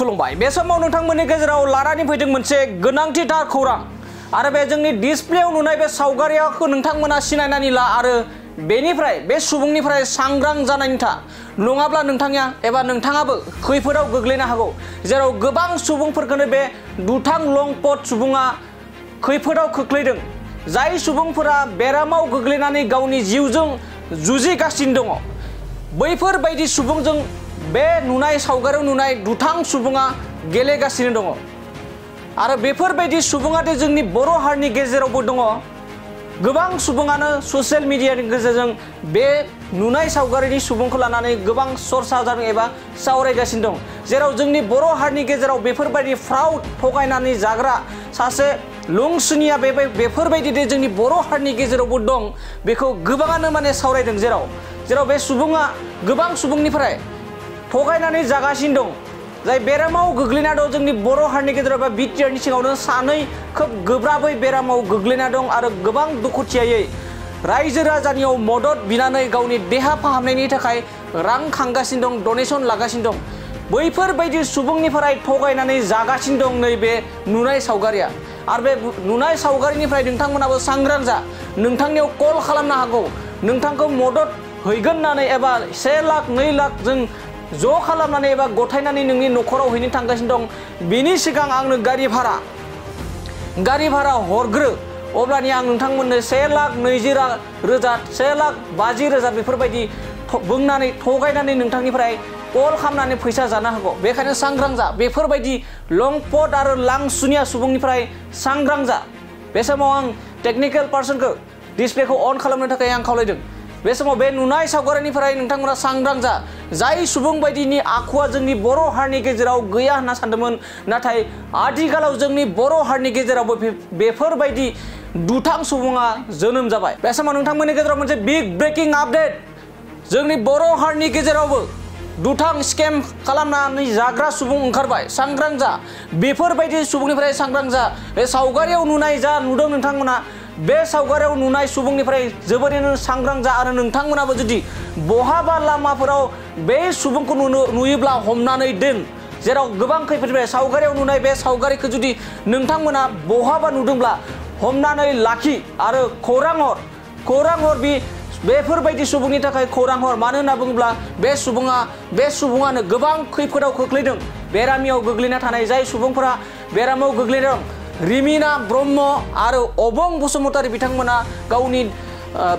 खुलुमबाय बे समाव नोंथांमोननि गेजेराव लानानै फैदों मोनसे गोनांथिथार खौरां आरो बे जोंनि डिसप्लेयाव नुनाय बे सावगारिखौ नोंथांमोना सिनायनानै ला आरो बेनिफ्राय बे सुबुंनिफ्राय सांग्रां जानायनि था नङाब्ला नोंथाङा एबा नोंथाङाबो खैफोदाव गोग्लैनो हागौ जेराव गोबां सुबुंफोरखौनो बे दुथां लंपट सुबुङा खैफोदाव खोख्लैदों जाय सुबुंफोरा बेरामाव गोग्लैनानै गावनि जिउजों जुजिगासिनो दङ बैफोरबायदि सुबुंजों बे नुनाय सावगारियाव नुनाय दुथां सुबुङा गेलेगासिनो दङ आरो बेफोरबायदि सुबुङा जोंनि बर' हारिनि गेजेरावबो दङ गोबां सुबुङानो ससियेल मिडियानि गेजेरजों बे नुनाय सावगारिनि सुबुंखौ लानानै गोबां सरसा जादों एबा सावरायगासिनो दं जेराव जोंनि बर' हारिनि गेजेराव बेफोरबायदि फ्राउड थगायनानै जाग्रा सासे लुंसुनिया बेफोरबायदि जोंनि बर' हारिनि गेजेरावबो दं बेखौ गोबाङानो माने सावरायदों जेराव बे सुबुङा गोबां सुबुंनिफ्राय थगायनानै जागासिनो दं जाय बेरामाव गोग्लैना दं जोंनि बर' हारिनि गेजेराव बा बिटिआरनि सिङावनो सानै खोब गोब्राबै बेरामाव गोग्लैना दं आरो गोबां दुखुथियायै रायजो राजानियाव मदद बिनानै गावनि देहा फाहामनायनि थाखाय रां खांगासिनो दं डनेसन लागासिनो दं बैफोरबायदि सुबुंनिफ्राय थगायनानै जागासिनो दं नैबे नुनाय सावगारिया आरो बे नुनाय सावगारिनिफ्राय नोंथांमोनाबो सांग्रां जा नोंथांनियाव कल खालामनो हागौ नोंथांखौ मदद हैगोन होननानै एबा 1 लाख 2 लाख जों ज' खालामनानै एबा गथायनानै नोंनि न'खराव हैनो थांगासिनो दं बिनि सिगां आंनो गारि भारा हरग्रो अब्लानि आं नोंथांमोननो 1,20,000 1,50,000 बेफोरबायदि बुंनानै थगायनानै नोंथांनिफ्राय कल खालामनानै फैसा जानो हागौ बेखायनो सांग्रां जा बेफोरबायदि लंपट आरो लांसुनिया सुबुंनिफ्राय सांग्रां जा बे समाव आं टेकनिकेल पार्सनखौ डिसप्लेखौ अन खालामनो थाखाय आं खावलायदों बे समाव बे नुनाय सावगारिनिफ्राय नोंथांमोना सांग्रां जा जाय सुबुं बायदिनि आखुआ जोंनि बर' हारिनि गेजेराव गैया होनना सानदोंमोन नाथाय आथिखालाव जोंनि बर' हारिनि गेजेरावबो बेफोरबायदि दुथां सुबुङा जोनोम जाबाय बे समाव नोंथांमोननि गेजेराव मोनसे बिग ब्रेकिं आपडेट जोंनि बर' हारिनि गेजेरावबो दुथां स्केम खालामनानै जाग्रा सुबुं ओंखारबाय सांग्रां जा बेफोरबायदि सुबुंनिफ्राय सांग्रां जा बे सावगारियाव नुनाय जा नुदों नोंथांमोना बे सावगारियाव नुनाय सुबुंनिफ्राय जोबोरैनो सांग्रां जा आरो नोंथांमोनाबो जुदि बहाबा लामाफोराव बे सुबुंखौ नुयोब्ला हमनानै दोन जेराव गोबां खैफोदनिफ्राय सावगारियाव नुनाय बे सावगारिखौ जुदि नोंथांमोना बहाबा नुदोंब्ला हमनानै लाखि आरो खौरां हर बेफोरबायदि सुबुंनि थाखाय खौरां हर मानो होनना बुङोब्ला बे सुबुङानो गोबां खैफोदाव खोख्लैदों बेरामियाव गोग्लैना थानाय जाय सुबुंफोरा बेरामाव गोग्लैदों रिमिना ब्रह्म आरो अबं बसुमतारी बिथांमोना गावनि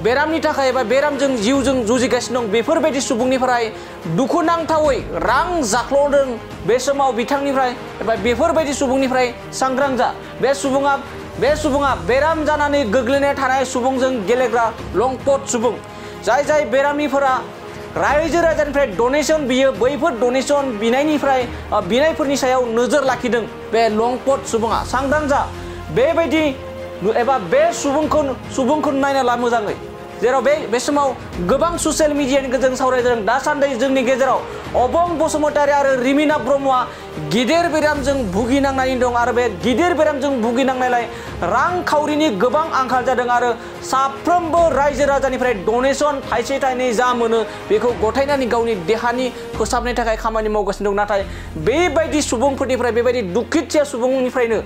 बेरामनि थाखाय एबा बेरामजों जिउजों जुजिगासिनो दं बेफोरबायदि सुबुंनिफ्राय दुखुनांथावै रां जाख्ल'दों बे समाव बिथांनिफ्राय एबा बेफोरबायदि सुबुंनिफ्राय सांग्रां जा बे सुबुङा बेराम जानानै गोग्लैना थानाय सुबुंजों गेलेग्रा लंपट सुबुं जाय बेरामिफोरा रायजो राजानिफ्राय डनेसन बियो बैफोर डनेसन बिनायफोरनि सायाव नोजोर लाखिदों बे लंपट सुबुङा सांग्रां जा बेबायदि एबा बे सुबुंखौ नायना ला मोजाङै जेराव बे समाव गोबां ससियेल मिडियानि गेजेरजों सावरायदों दासान्दि जोंनि गेजेराव अबं बसुमतारी आरो रिमिना ब्रह्मआ गिदिर बेरामजों भुगिनांनानै दं आरो बे गिदिर बेरामजों भुगिनांनायलाय रांखावरिनि गोबां आंखाल जादों आरो साफ्रोमबो रायजो राजानिफ्राय डनेसन थाइसे थाइनै जा मोनो बेखौ गथायनानै गावनि देहानि फोसाबनायनि थाखाय खामानि मावगासिनो दं नाथाय बेबायदि सुबुंफोरनिफ्राय बेबायदि दुखुथिया सुबुंनिफ्रायनो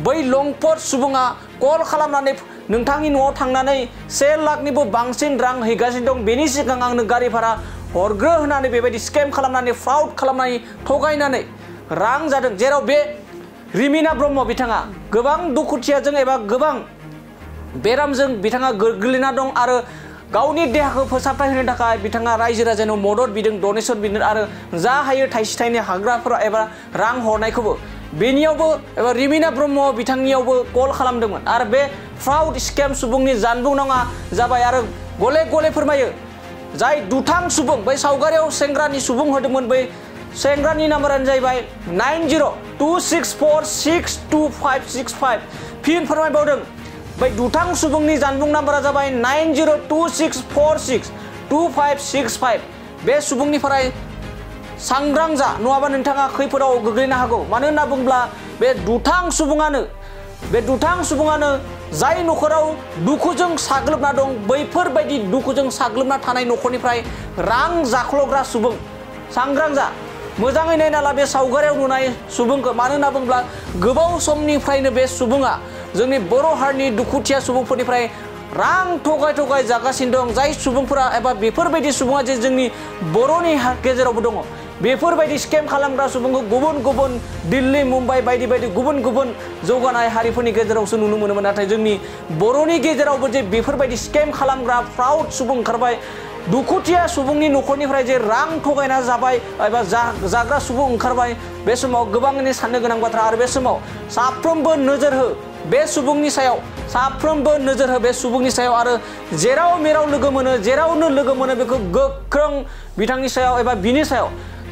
बै लंपट सुबुङा कल खालामनानै नोंथांनि न'आव थांनानै 1 लाखनिबो बांसिन रां हैगासिनो दं बेनि सिगां आंनो गारि भारा हरग्रो होननानै बेबायदि स्केम खालामनानै फ्राउड खालामनानै थगायनानै रां जादों जेराव बे रिमिना ब्रह्म बिथाङा गोबां दुखुथियाजों एबा गोबां बेरामजों बिथाङा गोग्लैना दं आरो गावनि देहाखौ फोसाबथाय होनो थाखाय बिथाङा रायजो राजानाव मदद बिदों डनेसन बिदों आरो जा हायो थाइसे थाइनै हाग्राफोरा एबा रां हरनायखौबो बेनियावबो एबा रिमिना ब्रह्म बिथांनियावबो कल खालामदोंमोन आरो बे फ्राउड स्केम सुबुंनि जानबुं नङा जाबाय आरो गले गले फोरमायो जाय दुथां सुबुं बै सावगारियाव सेंग्रानि सुबुं होदोंमोन बै सेंग्रानि नाम्बारानो जाहैबाय 9026462565 फिन फोरमायबावदों बै दुथां सुबुंनि जानबुं नाम्बारा जाबाय 9026462565 बे सुबुंनिफ्राय सांग्रां जा नङाबा नोंथाङा खैफोदाव गोग्लैनो हागौ मानो होनना बुङोब्ला बे दुथां सुबुङानो जाय न'खराव दुखुजों साग्लोबना दं बैफोरबायदि दुखुजों साग्लोबना थानाय न'खरनिफ्राय रां जाख्ल'ग्रा सुबुं सांग्रां जा मोजाङै नायना ला बे सावगारियाव नुनाय सुबुंखौ मानो होनना बुङोब्ला गोबाव समनिफ्रायनो बे सुबुङा जोंनि बर' हारिनि दुखुथिया सुबुंफोरनिफ्राय रां थगाय थगाय जागासिनो दं जाय सुबुंफोरा एबा बेफोरबायदि सुबुङा जे जोंनि बर'नि गेजेरावबो दङ बेफोरबायदि स्केम खालामग्रा सुबुंखौ गुबुन गुबुन दिल्ली मुम्बाइ बायदि बायदि गुबुन गुबुन जौगानाय हारिफोरनि गेजेरावसो नुनो मोनोमोन नाथाय जोंनि बर'नि गेजेरावबो जे बेफोरबायदि स्केम खालामग्रा फ्राउड सुबुं ओंखारबाय दुखुथिया सुबुंनि न'खरनिफ्राय जे रां थगायना जाबाय एबा जाग्रा सुबुं ओंखारबाय बे समाव गोबाङैनो साननो गोनां बाथ्रा आरो बे समाव साफ्रोमबो नोजोर हो बे सुबुंनि सायाव साफ्रोमबो नोजोर हो बे सुबुंनि सायाव आरो जेराव मेराव लोगो मोनो जेरावनो लोगो मोनो बेखौ गोख्रों बिथांनि सायाव एबा बिनि सायाव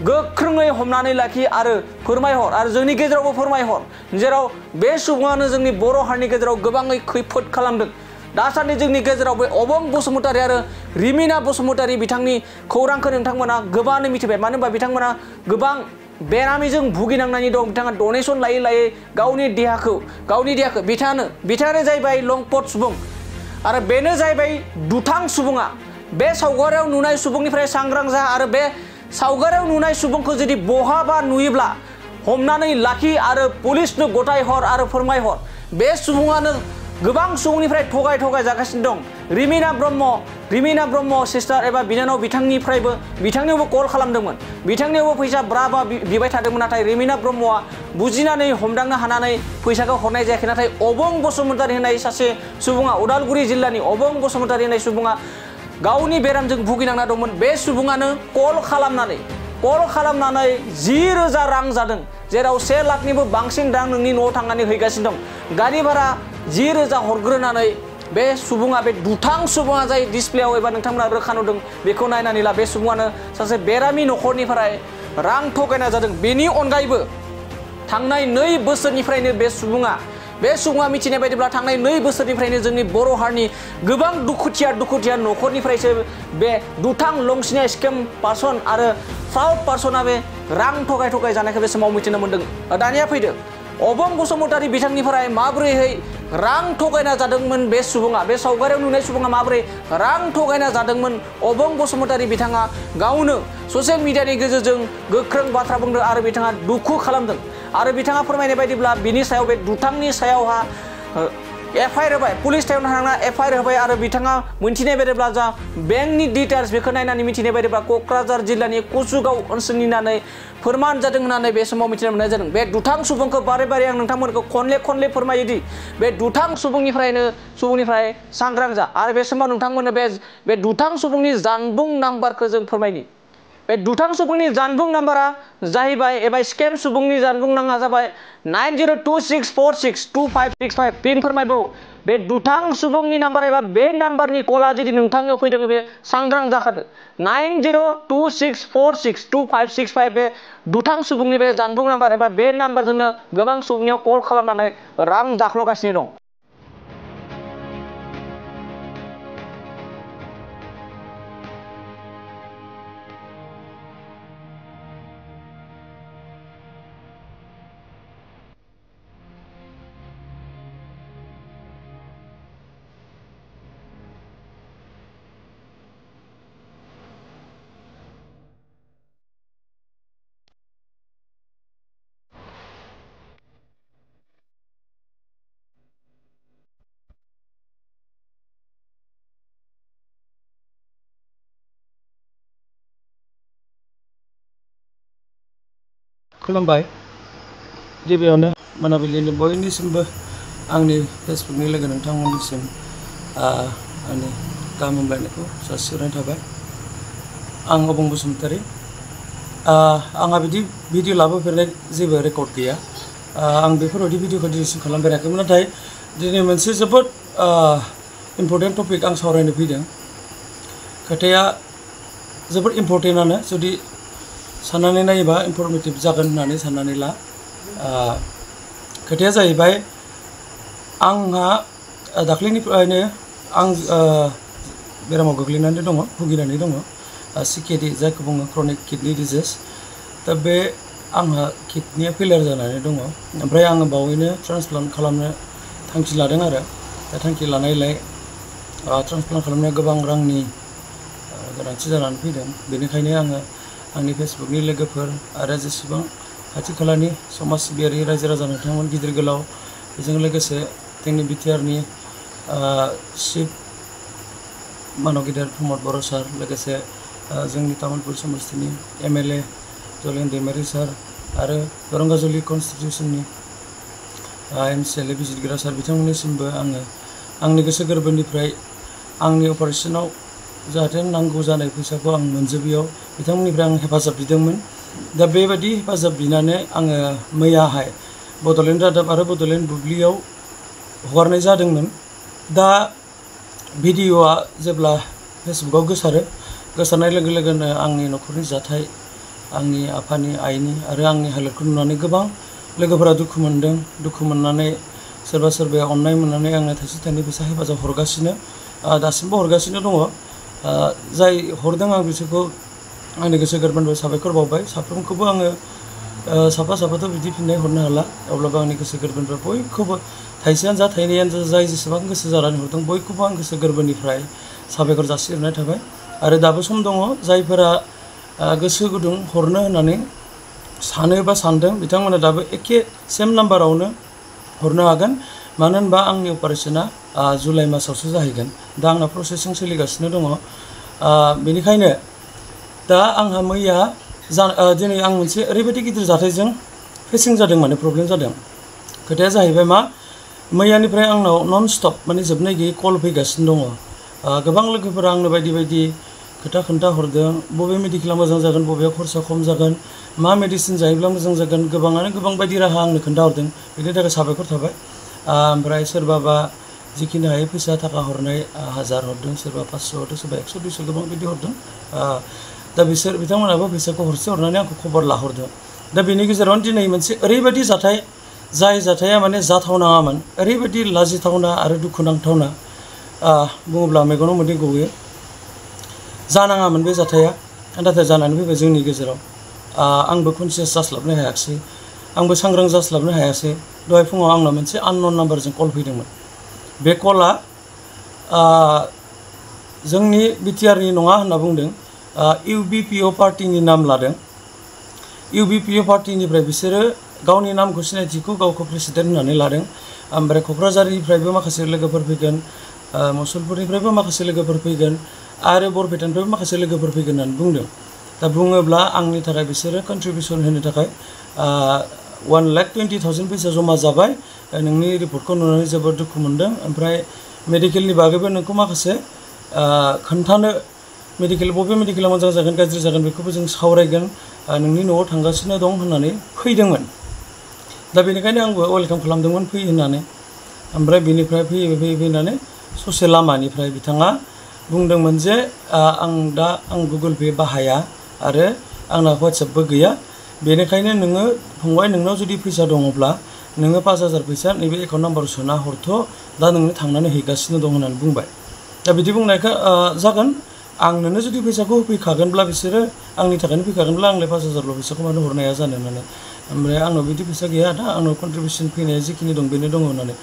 गोख्रोङै हमनानै लाखि आरो फोरमायहर आरो जोंनि गेजेरावबो फोरमायहर जेराव बे सुबुङानो जोंनि बर' हारिनि गेजेराव गोबाङै खैफोद खालामदों दासान्दि जोंनि गेजेराव बे अबं बसुमतारी आरो रिमिना बसुमतारी बिथांनि खौरांखौ नोंथांमोना गोबाङानो मिथिबाय मानो होनबा बिथांमोना गोबां बेरामिजों भुगिनांनानै दं बिथाङा डनेसन लायै लायै गावनि देहाखौ बिथाङानो जाहैबाय लंपट सुबुं आरो बेनो जाहैबाय दुथां सुबुङा बे सावगारियाव नुनाय सुबुंनिफ्राय सांग्रां जा आरो बे सावगारियाव नुनाय सुबुंखौ जुदि बहाबा नुयोब्ला हमनानै लाखि आरो पुलिसनो गथायहर आरो फोरमायहर बे सुबुङानो गोबां सुबुंनिफ्राय थगाय जागासिनो दं रिमिना ब्रह्म सिस्टार एबा बिनानाव बिथांनियावबो कल खालामदोंमोन बिथांनियावबो फैसा ब्रा बिबाय थादोंमोन नाथाय रिमिना ब्रह्मआ बुजिनानै हमदांनो हानानै फैसाखौ हरनाय जायाखै नाथाय अबं बसुमतारी होननाय सासे सुबुङा उदालगुरि जिल्लानि अबं बसुमतारी होननाय सुबुङा गावनि बेरामजों भुगिनांना दंमोन बे सुबुङानो कल खालामनानै 10,000 रां जादों जेराव 1 लाखनिबो बांसिन रां नोंनि न'आव थांनानै हैगासिनो दं गारि भारा 10,000 हरग्रोनानै बे सुबुङा बे दुथां सुबुङा जाय डिसप्लेआव एबा नोंथांमोना रोखा नुदों बेखौ नायनानै ला बे सुबुङानो सासे बेरामि न'खरनिफ्राय रां थगायना जादों बेनि अनगायैबो थांनाय 2 बोसोरनिफ्रायनो बे सुबुङा मिथिनाय बायदिब्ला थांनाय 2 बोसोरनिफ्रायनो जोंनि बर' हारिनि गोबां दुखुथिया न'खरनिफ्रायसो बे दुथां लंसिनिया स्केम पार्सन आरो फ्राउड पार्सना बे रां थगाय जानायखौ बे समाव मिथिनो मोन्दों दानिया फैदो अबं बसुमतारी बिथांनिफ्राय माबोरैहाय रां थगायना जादोंमोन बे सुबुङा बे सावगारियाव नुनाय सुबुङा माबोरै रां थगायना जादोंमोन अबं बसुमतारी बिथाङा गावनो ससियेल मिडियानि गेजेरजों गोख्रों बाथ्रा बुंदों आरो बिथाङा दुखु खालामदों आरो बिथाङा फोरमायनाय बायदिब्ला बिनि सायाव बे दुथांनि सायावहा एफआइआर होबाय पुलिस स्टेसनाव थांना एफआइआर होबाय आरो बिथाङा मिथिनाय बायदिब्ला जा बेंकनि डिटेल्स बेखौ नायनानै मिथिनाय बायदिब्ला क'क्राझार जिल्लानि कुसुगाव ओनसोलनि होननानै फोरमान जादों होननानै बे समाव मिथिनो मोननाय जादों बे दुथां सुबुंखौ बारे आं नोंथांमोनखौ खनले फोरमायोदि बे दुथां सुबुंनिफ्राय सांग्रां जा आरो बे समाव नोंथांमोननो बे दुथां सुबुंनि जानबुं नाम्बारखौ जों फोरमायनि बे दुथां सुबुंनि जानबुं नाम्बारा जाहैबाय एबा स्केम सुबुंनि जानबुं नाङा जाबाय 9026462565 फिन फोरमायबाव बे दुथां सुबुंनि नाम्बार एबा बे नाम्बारनि कला जुदि नोंथांनियाव फैदों बे सांग्रां जाखादो 9026462565 बे दुथां सुबुंनि बे जानबुं नाम्बार एबा बे नाम्बारजोंनो गोबां सुबुंनियाव कल खालामनानै रां दाख्ल'गासिनो दं खुलुमबाय गिबियावनो मोनाबिलिनि बयनिसिमबो आंनि फेसबुकनि लोगो नोंथांमोननिसिम आंनि गाहाम हामलायनायखौ जासिहरनाय थाबाय आं अबं बसुमतारी आंहा बिदि भिडिअ लाबोफेरनाय जेबो रेकर्ड गैया आं बेफोरबायदि भिडिअखौ दिनैसिम खालामफेराखैमोन नाथाय दिनै मोनसे जोबोद इम्पर्टेन्ट टपिक आं सावरायनो फैदों खोथाया जोबोद इम्पर्टेन्टआनो जुदि साननानै नायोबा इनफरमेटिभ जागोन होननानै साननानै ला खोथाया जाहैबाय आंहा दाख्लैनिफ्रायनो आं बेरामाव गोग्लैनानै दङ भुगिनानै दङ CKD जायखौ बुङो क्रनिक किडनि डिजिज दा बे आंहा किडनिया फेलियर जानानै दङ ओमफ्राय आङो बावैनो ट्रान्सप्लान्ट खालामनो थांखि लादों आरो दा थांखि लानायलाय ट्रान्सप्लान्ट खालामनाया गोबां रांनि गोनांथि जानानै फैदों बेनिखायनो आङो आंनि फेसबुकनि लोगोफोर आरो जेसेबां खाथि खालानि समाज सिबियारि रायजो राजा नोंथांमोन गिदिर गोलाव बेजों लोगोसे जोंनि बिटिआरनि चिफ मानगिदिर प्रमद बर' सार लोगोसे जोंनि तामुलपुर समस्तिनि MLA जलेन दैमारि सार आरो दरंगाजुलि कनस्टिटिउसननि MCLA बिजिरगिरि सार बिथांमोननिसिमबो आङो आंनि गोसो गोरबोनिफ्राय आंनि अपारेशनाव जाहाथे नांगौ जानाय फैसाखौ आं मोनजोबैयाव बिथांमोननिफ्राय आं हेफाजाब बिदोंमोन। दा बेबायदि हेफाजाब बिनानै आङो मैयाहाय बड'लेण्ड रादाब आरो बड'लेण्ड बुब्लियाव हगारनाय जादोंमोन। दा भिडिअ'आ जेब्ला फेसबुकाव गोसारनाय लोगो लोगोनो आंनि न'खरनि जाथाय आंनि आफानि आइनि आरो आंनि हालोदखौ नुनानै गोबां लोगोफोरा दुखु मोनदों। दुखु मोननानै सोरबा सोरबाया अननाय मोननानै आंनो थाइसे थाइनै फैसा हेफाजाब हरगासिनो दासिमबो हरगासिनो दङ। जाय हरदों आं बिसोरखौ आंनि गोसो गोरबोनिफ्राय साबायखर बावबाय। साफ्रोमखौबो आङो साफाथ' बिदि फिननाय हरनो हाला, अब्लाबो आंनि गोसो गोरबोनिफ्राय बयखौबो थाइसेयानो जा थाइनैयानो जा जाय जेसेबां गोसो जानानै हरदों बयखौबो आं गोसो गोरबोनिफ्राय साबायखर जासिहरनाय थाबाय। आरो दाबो सम दङ जायफोरा गोसो गुदुं हरनो होननानै सानो बा सानदों बिथांमोना दाबो एखे सेम नाम्बारावनो हरनो हागोन। मानो होनबा आंनि अपारेशना जुलाइ मासावसो जाहैगोन। दा आंना प्रसेसिं सोलिगासिनो दङ। बेनिखायनो दा आंहा मैया दिनै आं मोनसे ओरैबायदि गिदिर जाथायजों फेसिं जादों, माने प्रब्लेम जादों। खोथाया जाहैबाय मा, मैयानिफ्राय आंनाव नन स्टप माने जोबनाय गैयै कल फैगासिनो दङ। गोबां लोगोफोरा आंनो बायदि बायदि खोथा खोन्थाहरदों। बबे मेडिकेला मोजां जागोन, बबेयाव खरसा खम जागोन, मा मेडिसिन जायोब्ला मोजां जागोन, गोबाङानो गोबां बायदि राहा आंनो खोन्थाहरदों। बेनि थाखाय साबायखर थाबाय। ओमफ्राय सोरबाबा जिखिनि हायो फैसा थाखा हरनाय 1000 हरदों, सोरबा 500 हरदों, सोरबा 100 200 गोबां बिदि हरदों। दा बिथांमोनाबो फैसाखौ हरनानै आंखौ खबर लाहरदों। दा बेनि गेजेरावनो दिनै मोनसे ओरैबायदि जाथाय, जाय जाथाया माने जाथावनाङामोन, ओरैबायदि लाजिथावना आरो दुखुनांथावना बुङोब्ला मेगनाव मोदै गयो। जानाङामोन बे जाथाया, नाथाय जानानै फैबाय जोंनि गेजेराव। आंबो कनसियास जास्लाबनो हायाखिसै, आंबो सांग्रां जास्लाबनो हायासै। दहाय फुङाव आंनाव मोनसे आननन नाम्बारजों कल फैदोंमोन। बे कलआ जोंनि बिटिआरनि नङा होनना बुंदों। UBPO पार्टिनि नाम लादों। UBPO पार्टिनिफ्राय बिसोरो गावनि नामखौ सिनायथिखौ गावखौ प्रेसिडेन्ट होननानै लादों। ओमफ्राय क'क्राझारनिफ्रायबो माखासे लोगोफोर फैगोन, मुसलपुरनिफ्रायबो माखासे लोगोफोर फैगोन आरो बरपेटानिफ्रायबो माखासे लोगोफोर फैगोन होननानै बुंदों। दा बुङोब्ला आंनि थाखाय बिसोरो कन्ट्रिबिउसन होनो थाखाय 1,20,000 फैसा जमा जाबाय। नोंनि रिपर्टखौ नुनानै जोबोद दुखु मोनदों। ओमफ्राय मेडिकेलनि बागैबो नोंखौ माखासे खोन्थानो, बबे मेडिकेला मोजां जागोन गाज्रि जागोन बेखौबो जों सावरायगोन, नोंनि न'आव थांगासिनो दं होननानै फैदोंमोन। दा बेनिखायनो आंबो वेलकाम खालामदोंमोन फै होननानै। ओमफ्राय बेनिफ्राय फैनानै ससे लामानिफ्राय बिथाङा बुंदोंमोन जे आं गुगोल पे बाहाया आरो आंना WhatsAppबो गैया। बेनिखायनो नोङो फंबाय, नोंनाव जुदि फैसा दङब्ला नोङो 5000 फैसा नैबे एकाउन्ट नाम्बाराव सोना हरथ', दा नोंनो थांनानै हैगासिनो दं होननानै बुंबाय। दा बिदि बुंनायखौ जागोन, आं नोंनो जुदि फैसाखौ होफैखागोनब्ला बिसोरो आंनि थाखायनो फैखागोनब्ला आंलाय 5000ल' फैसाखौ मानो हरनो हाया जानो होननानै। ओमफ्राय आंनाव बिदि फैसा गैया दा, आंनाव कन्ट्रिबिउसन फैनाया जिखिनि दं बेनो दङ होननानै।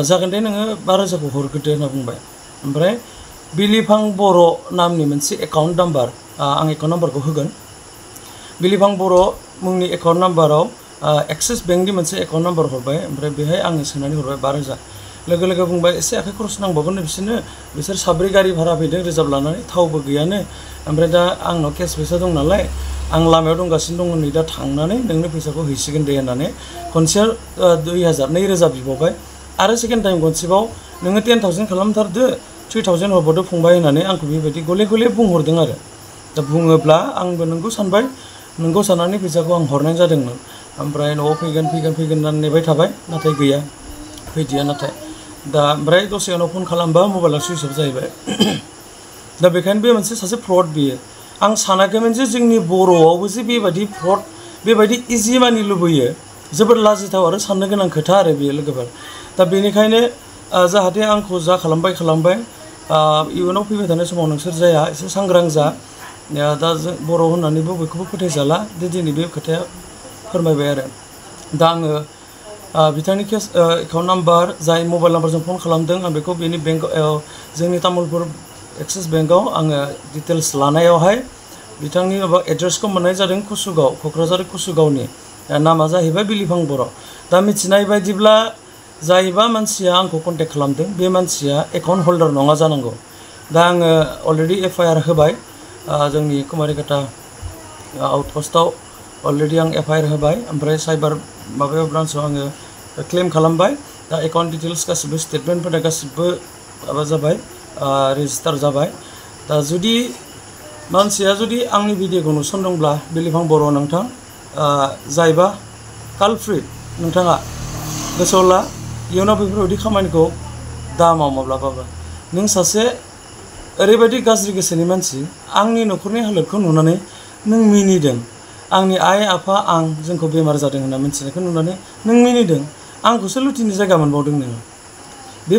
जागोन दे, नोङो 5000खौ हरग्रोदो होनना बुंबाय। ओमफ्राय बिलिफां बर' नामनि मोनसे एकाउन्ट नाम्बार, आं एकाउन्ट नाम्बारखौ होगोन। बिलिफां बर' मुंनि एकाउन्ट नाम्बाराव एक्सिस बेंकनि मोनसे एकाउन्ट नाम्बार हरबाय। ओमफ्राय बेहाय आङो सोनानै हरबाय 5000। लोगो लोगो बुंबाय एसे आखाइ खरस नांबावगोन बिसोर 7 गारि भारा फैदों रिजार्भ लानानै, थावबो गैयानो। ओमफ्राय दा आंनाव केस फैसा दं नालाय आं लामायाव दंगासिनो दङ, नै दा थांनानै नोंनो फैसाखौ हैसिगोन दे होननानै खनसे 2000 बिबावबाय। आरो सेकेन्ड टाइम खनसेबाव नोङो 10,000 खालामथारदो, 3000 हरबावदो फंबाय होननानै आंखौ बेबायदि गले गले बुंहरदों आरो। दा बुङोब्ला आंबो नोंगौ सानबाय, नोंगौ साननानै फैसाखौ आं हरनाय जादोंमोन। ओमफ्राय न'आव फैगोन होननानै नेबाय थाबाय, नाथाय गैया, फैदिया नाथाय। दा ओमफ्राय दसे उनाव फन खालामबा मबाइला सुइच अफ जाहैबाय। दा बेखायनो बे मोनसे सासे फ्रड बियो। आं सानाखैमोन जे जोंनि बर'आवबो जे बेबायदि फ्रड, बेबायदि इजि मानि लुबैयो। जोबोद लाजिथाव आरो साननो गोनां खोथा आरो बेयो लोगोफोर। दा बेनिखायनो जाहाथे आंखौ जा खालामबाय, इयुनाव फैबाय थानाय समाव नोंसोर जाया, एसे सांग्रां जा। दा जों बर' होननानैबो बयखौबो फोथायजाला, दिनै बे खोथाया फोरमायबाय आरो। दा आङो बिथांनि एकाउन्ट नाम्बार, जाय मबाइल नाम्बारजों फन खालामदों, आं बेखौ बेनि बेंकआव, जोंनि तामुलपुर एक्सिस बेंकआव आङो डिटेल्स लानायावहाय बिथांनि माबा एड्रेसखौ मोननाय जादों कुसुगाव क'क्राझार कुसुगावनि नामा जाहैबाय बिलिफां बर' दा मिथिनाय बायदिब्ला जायबा मानसिया आंखौ कन्टेक्ट खालामदों बे मानसिया एकाउन्ट हल्डार नङा जानांगौ दा आङो अलरेडि FIR होबाय जोंनि कुमारिकाटा आउटपस्टआव अलरेडि आं FIR होबाय ओमफ्राय साइबार माबायाव ब्रान्सआव आङो क्लेम खालामबाय दा एकाउन्ट डिटेल्स गासिबो स्टेटमेन्टफोरा गासिबो माबा जाबाय रेजिस्टार जाबाय दा जुदि मानसिया जुदि आंनि भिडिअखौ नुसनदोंब्ला बिलिफां बर' नोंथां जायबा कालप्रिट नोंथाङा गोसोआव ला इयुनाव बेफोरबायदि खामानिखौ दा माव माब्लाबाबो नों सासे ओरैबायदि गाज्रि गोसोनि मानसि आंनि न'खरनि हालोदखौ नुनानै नों मिनिदों आंनि आइ आफा आं जोंखौ बेमार जादों होनना मिथिनायखौ नुनानै नों मिनिदों आंखौसो लुथिनि जायगा मोनबावदों नोङो बे